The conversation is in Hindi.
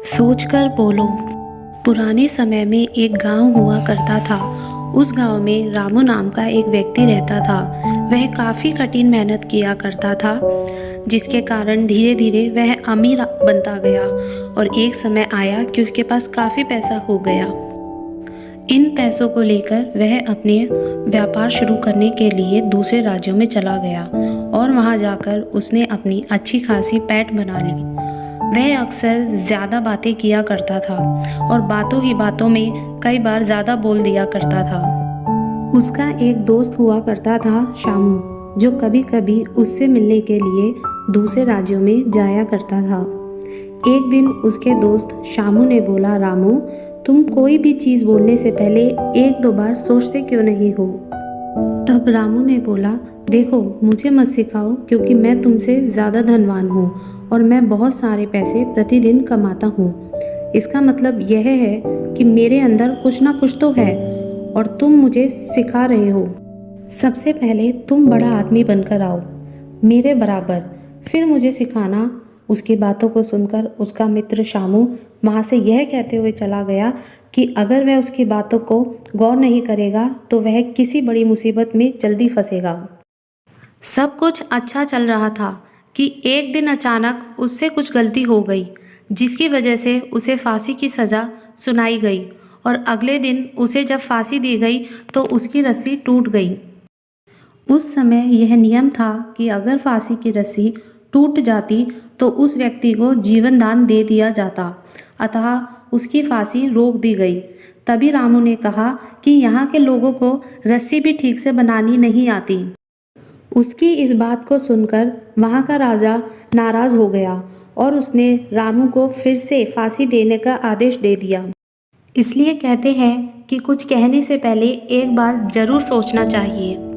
सोचकर बोलो। पुराने समय में एक गांव हुआ करता था। उस गांव में रामू नाम का एक व्यक्ति रहता था। वह काफ़ी कठिन मेहनत किया करता था, जिसके कारण धीरे धीरे वह अमीर बनता गया और एक समय आया कि उसके पास काफ़ी पैसा हो गया। इन पैसों को लेकर वह अपने व्यापार शुरू करने के लिए दूसरे राज्यों में चला गया और वहां जाकर उसने अपनी अच्छी खासी पैठ बना ली। वह अक्सर ज़्यादा बातें किया करता था और बातों ही बातों में कई बार ज़्यादा बोल दिया करता था। उसका एक दोस्त हुआ करता था, शामू, जो कभी कभी उससे मिलने के लिए दूसरे राज्यों में जाया करता था। एक दिन उसके दोस्त शामू ने बोला, रामू, तुम कोई भी चीज़ बोलने से पहले एक दो बार सोचते क्यों नहीं हो? तब रामू ने बोला, देखो, मुझे मत सिखाओ क्योंकि मैं तुमसे ज़्यादा धनवान हूँ और मैं बहुत सारे पैसे प्रतिदिन कमाता हूँ। इसका मतलब यह है कि मेरे अंदर कुछ ना कुछ तो है और तुम मुझे सिखा रहे हो। सबसे पहले तुम बड़ा आदमी बनकर आओ मेरे बराबर, फिर मुझे सिखाना। उसकी बातों को सुनकर उसका मित्र शामू वहाँ से यह कहते हुए चला गया कि अगर वह उसकी बातों को गौर नहीं करेगा तो वह किसी बड़ी मुसीबत में जल्दी फंसेगा। सब कुछ अच्छा चल रहा था कि एक दिन अचानक उससे कुछ गलती हो गई, जिसकी वजह से उसे फांसी की सज़ा सुनाई गई और अगले दिन उसे जब फांसी दी गई तो उसकी रस्सी टूट गई। उस समय यह नियम था कि अगर फांसी की रस्सी टूट जाती तो उस व्यक्ति को जीवन दान दे दिया जाता, अतः उसकी फांसी रोक दी गई। तभी रामू ने कहा कि यहाँ के लोगों को रस्सी भी ठीक से बनानी नहीं आती। उसकी इस बात को सुनकर वहाँ का राजा नाराज हो गया और उसने रामू को फिर से फांसी देने का आदेश दे दिया। इसलिए कहते हैं कि कुछ कहने से पहले एक बार जरूर सोचना चाहिए।